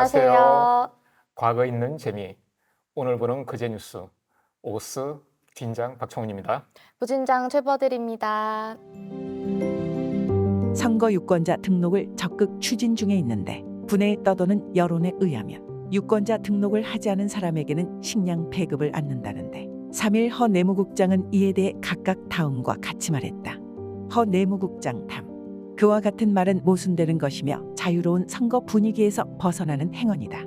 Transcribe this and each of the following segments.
안녕하세요. 과거 있는 재미. 오늘 보는 그제 뉴스. 오스 팀장 박청훈입니다. 부진장 최버들입니다. 선거 유권자 등록을 적극 추진 중에 있는데 분해에 떠도는 여론에 의하면 유권자 등록을 하지 않은 사람에게는 식량 배급을 않는다는데 3일 허 내무국장은 이에 대해 각각 다음과 같이 말했다. 허 내무국장 담. 그와 같은 말은 모순되는 것이며 자유로운 선거 분위기에서 벗어나는 행언이다.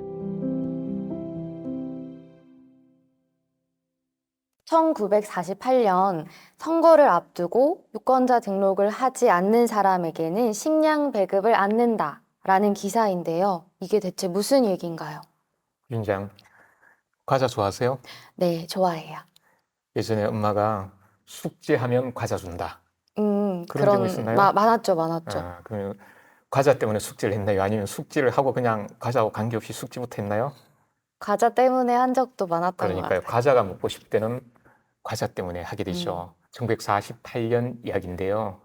1948년 선거를 앞두고 유권자 등록을 하지 않는 사람에게는 식량 배급을 않는다라는 기사인데요. 이게 대체 무슨 얘기인가요? 윤장, 과자 좋아하세요? 네, 좋아해요. 예전에 엄마가 숙제하면 과자 준다. 그런 적이 있었나요? 많았죠. 그러면 과자 때문에 숙제를 했나요? 아니면 숙제를 하고 그냥 과자하고 관계없이 숙제부터 했나요? 과자 때문에 한 적도 많았던 것 그러니까요. 같아요. 과자가 먹고 싶을 때는 과자 때문에 하게 되죠. 1948년 이야기인데요.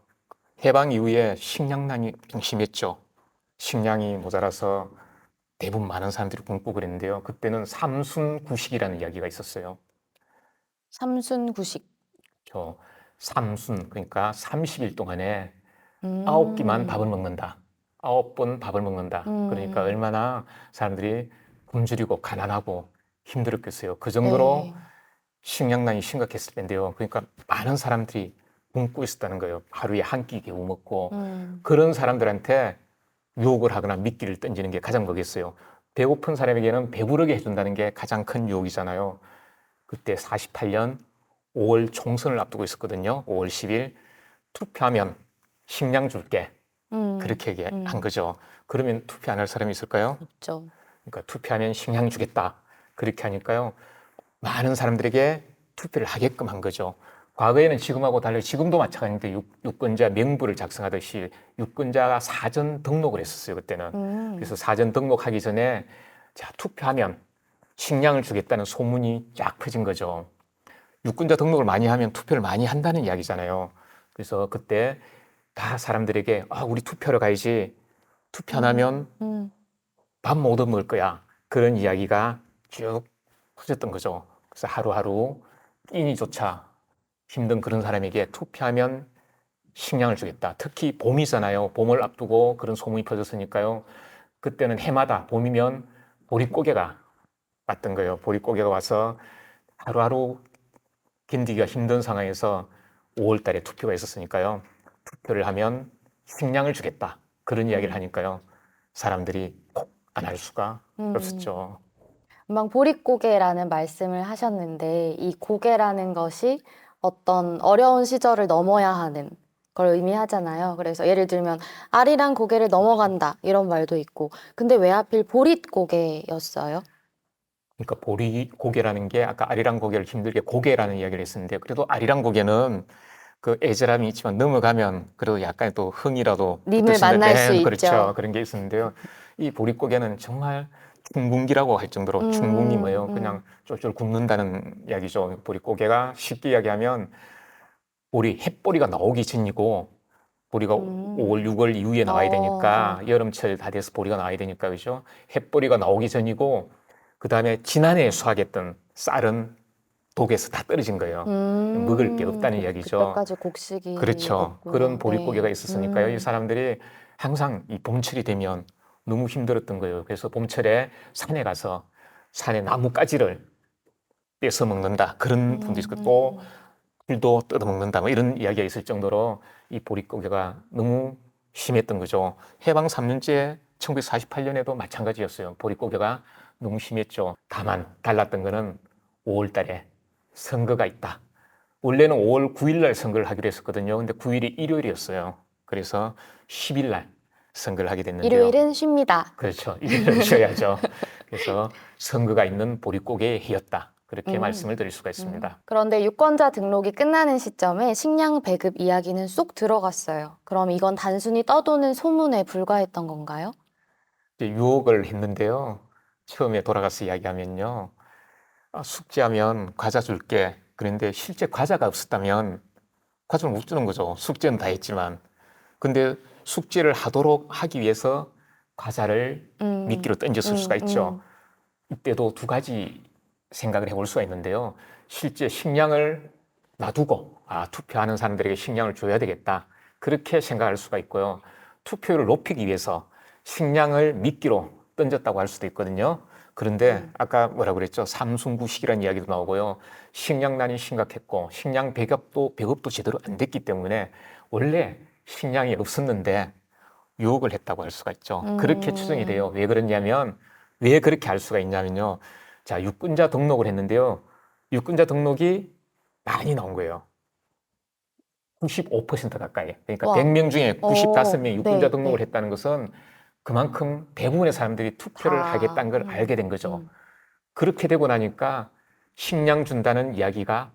해방 이후에 식량난이 좀 심했죠. 식량이 모자라서 대부분 많은 사람들이 굶고 그랬는데요. 그때는 삼순구식이라는 이야기가 있었어요. 삼순구식. 삼순, 그러니까 30일 동안에 음. 9끼만 밥을 먹는다. 9번 밥을 먹는다. 그러니까 얼마나 사람들이 굶주리고 가난하고 힘들었겠어요. 그 정도로 네. 식량난이 심각했을 텐데요. 그러니까 많은 사람들이 굶고 있었다는 거예요. 하루에 한 끼 겨우 먹고. 그런 사람들한테 유혹을 하거나 미끼를 던지는 게 가장 뭐겠어요. 배고픈 사람에게는 배부르게 해준다는 게 가장 큰 유혹이잖아요. 그때 48년 5월 총선을 앞두고 있었거든요. 5월 10일 투표하면 식량 줄게. 그렇게 얘기한 거죠. 그러면 투표 안 할 사람이 있을까요? 있죠. 그러니까 투표하면 식량 주겠다. 그렇게 하니까요. 많은 사람들에게 투표를 하게끔 한 거죠. 과거에는 지금하고 달리 지금도 마찬가지인데 유권자 명부를 작성하듯이 유권자가 사전 등록을 했었어요. 그때는. 그래서 사전 등록하기 전에 자, 투표하면 식량을 주겠다는 소문이 쫙 퍼진 거죠. 유권자 등록을 많이 하면 투표를 많이 한다는 이야기잖아요. 그래서 그때 다 사람들에게 우리 투표하러 가야지. 투표 안 하면 밥 못 얻을 거야. 그런 이야기가 쭉 퍼졌던 거죠. 그래서 하루하루 끼니조차 힘든 그런 사람에게 투표하면 식량을 주겠다. 특히 봄이잖아요. 봄을 앞두고 그런 소문이 퍼졌으니까요. 그때는 해마다 봄이면 보릿고개가 왔던 거예요. 보릿고개가 와서 하루하루 견디기가 힘든 상황에서 5월 달에 투표가 있었으니까요. 투표를 하면 식량을 주겠다. 그런 이야기를 하니까요. 사람들이 꼭 안 할 수가 없었죠. 금방 보릿고개라는 말씀을 하셨는데 이 고개라는 것이 어떤 어려운 시절을 넘어야 하는 걸 의미하잖아요. 그래서 예를 들면 아리랑 고개를 넘어간다 이런 말도 있고 근데 왜 하필 보릿고개였어요? 그러니까 보릿고개라는 게 아까 아리랑 고개를 힘들게 고개라는 이야기를 했었는데 그래도 아리랑 고개는 그 애절함이 있지만 넘어가면 그래도 약간 또 흥이라도 님을 만날 수 그렇죠. 있죠. 그런 게 있었는데요. 이 보릿고개는 정말 충궁기라고 할 정도로 충궁이 뭐예요? 그냥 쫄쫄 굽는다는 이야기죠. 보릿고개가 쉽게 이야기하면 햇보리가 나오기 전이고 보리가 5월, 6월 이후에 나와야 되니까 여름철 다 돼서 보리가 나와야 되니까 그죠? 햇보리가 나오기 전이고 그 다음에 지난해 수확했던 쌀은 독에서 다 떨어진 거예요. 먹을 게 없다는 이야기죠. 그때까지 곡식이 그렇죠. 없구나. 그런 보릿고개가 네. 있었으니까요. 이 사람들이 항상 이 봄철이 되면 너무 힘들었던 거예요. 그래서 봄철에 산에 가서 산의 나뭇가지를 떼서 먹는다. 그런 분도 있고 또 풀도 뜯어 먹는다. 뭐 이런 이야기가 있을 정도로 이 보릿고개가 너무 심했던 거죠. 해방 3년째 1948년에도 마찬가지였어요. 보릿고개가 너무 심했죠. 다만 달랐던 거는 5월 달에 선거가 있다. 원래는 5월 9일 날 선거를 하기로 했었거든요. 근데 9일이 일요일이었어요. 그래서 10일 날 선거를 하게 됐는데요. 일요일은 쉽니다. 그렇죠. 일요일은 쉬어야죠. 그래서 선거가 있는 보릿고개의 해였다. 그렇게 말씀을 드릴 수가 있습니다. 그런데 유권자 등록이 끝나는 시점에 식량 배급 이야기는 쏙 들어갔어요. 그럼 이건 단순히 떠도는 소문에 불과했던 건가요? 이제 유혹을 했는데요. 처음에 돌아가서 이야기하면요. 숙제하면 과자 줄게. 그런데 실제 과자가 없었다면 과자를 못 주는 거죠. 숙제는 다 했지만. 근데 숙제를 하도록 하기 위해서 과자를 미끼로 던졌을 수가 있죠. 이때도 두 가지 생각을 해볼 수가 있는데요. 실제 식량을 놔두고 투표하는 사람들에게 식량을 줘야 되겠다. 그렇게 생각할 수가 있고요. 투표율을 높이기 위해서 식량을 미끼로 던졌다고 할 수도 있거든요. 그런데 아까 뭐라고 그랬죠? 삼순구식이라는 이야기도 나오고요. 식량난이 심각했고 식량 배급도 제대로 안 됐기 때문에 원래 식량이 없었는데 유혹을 했다고 할 수가 있죠. 그렇게 추정이 돼요. 왜 그러냐면 왜 그렇게 알 수가 있냐면요. 자, 유권자 등록을 했는데요. 유권자 등록이 많이 나온 거예요. 95% 가까이. 그러니까 와. 100명 중에 95명이 유권자 네, 등록을 네. 했다는 것은 그만큼 대부분의 사람들이 투표를 다, 하겠다는 걸 알게 된 거죠. 그렇게 되고 나니까 식량 준다는 이야기가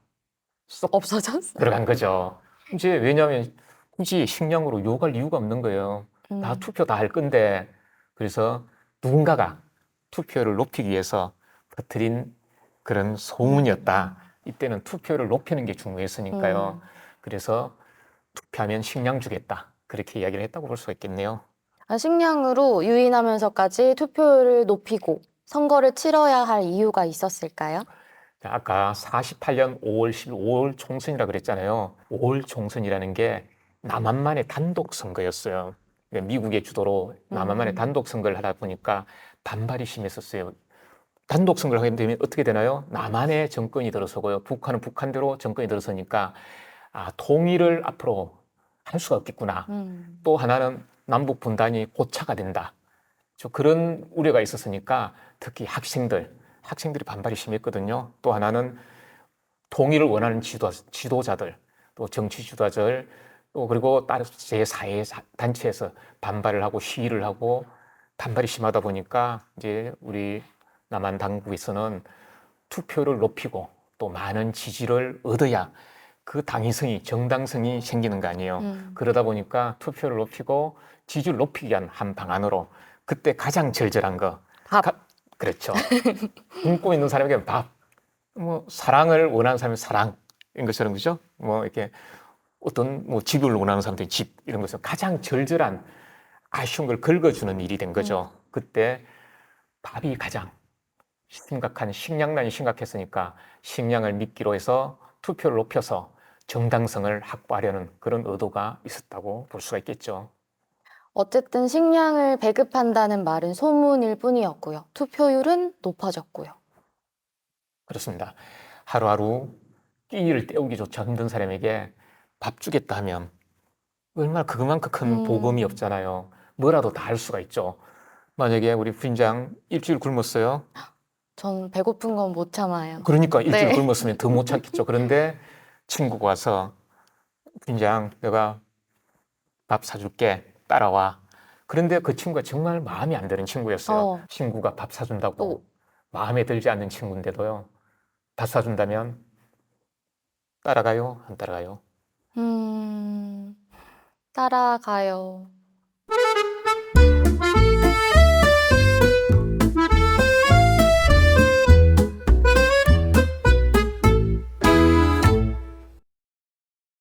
쏙 없어졌어요. 들어간 거죠. 이제 왜냐하면 굳이 식량으로 유혹할 이유가 없는 거예요. 다 투표 다 할 건데. 그래서 누군가가 투표율을 높이기 위해서 퍼뜨린 그런 소문이었다. 이때는 투표율을 높이는 게 중요했으니까요. 그래서 투표하면 식량 주겠다. 그렇게 이야기를 했다고 볼 수가 있겠네요. 식량으로 유인하면서까지 투표율을 높이고 선거를 치러야 할 이유가 있었을까요? 자, 아까 48년 5월 15일 총선이라고 그랬잖아요. 5월 총선이라는 게 남한만의 단독 선거였어요. 그러니까 미국의 주도로 남한만의 단독 선거를 하다 보니까 반발이 심했었어요. 단독 선거를 하게 되면 어떻게 되나요? 남한의 정권이 들어서고요. 북한은 북한대로 정권이 들어서니까 통일을 앞으로 할 수가 없겠구나. 또 하나는 남북 분단이 고차가 된다. 그런 우려가 있었으니까 특히 학생들이 반발이 심했거든요. 또 하나는 통일을 원하는 지도자들, 또 정치 지도자들, 또 그리고 다른 제4의 단체에서 반발을 하고 시위를 하고 반발이 심하다 보니까 이제 우리 남한 당국에서는 투표를 높이고 또 많은 지지를 얻어야 그 당위성이, 정당성이 생기는 거 아니에요. 그러다 보니까 투표를 높이고 지지를 높이기 위한 한 방안으로 그때 가장 절절한 거. 밥. 그렇죠. 굶고 있는 사람에게 밥. 뭐 사랑을 원하는 사람은 사랑인 것처럼 그죠? 뭐 이렇게 어떤 뭐 집을 원하는 사람들이 집 이런 것은 가장 절절한 아쉬운 걸 긁어주는 일이 된 거죠. 그때 밥이 가장 심각한 식량난이 심각했으니까 식량을 미끼로 해서 투표를 높여서 정당성을 확보하려는 그런 의도가 있었다고 볼 수가 있겠죠. 어쨌든 식량을 배급한다는 말은 소문일 뿐이었고요. 투표율은 높아졌고요. 그렇습니다. 하루하루 끼니를 때우기조차 힘든 사람에게 밥 주겠다 하면 얼마나 그만큼 큰 복음이 없잖아요. 뭐라도 다 할 수가 있죠. 만약에 우리 부인장 일주일 굶었어요. 전 배고픈 건 못 참아요. 그러니까 일주일 네. 굶었으면 더 못 참겠죠. 그런데 친구가 와서 부인장 내가 밥 사줄게 따라와. 그런데 그 친구가 정말 마음에 안 드는 친구였어요. 친구가 밥 사준다고 또. 마음에 들지 않는 친구인데도요. 밥 사준다면 따라가요? 안 따라가요? 따라가요.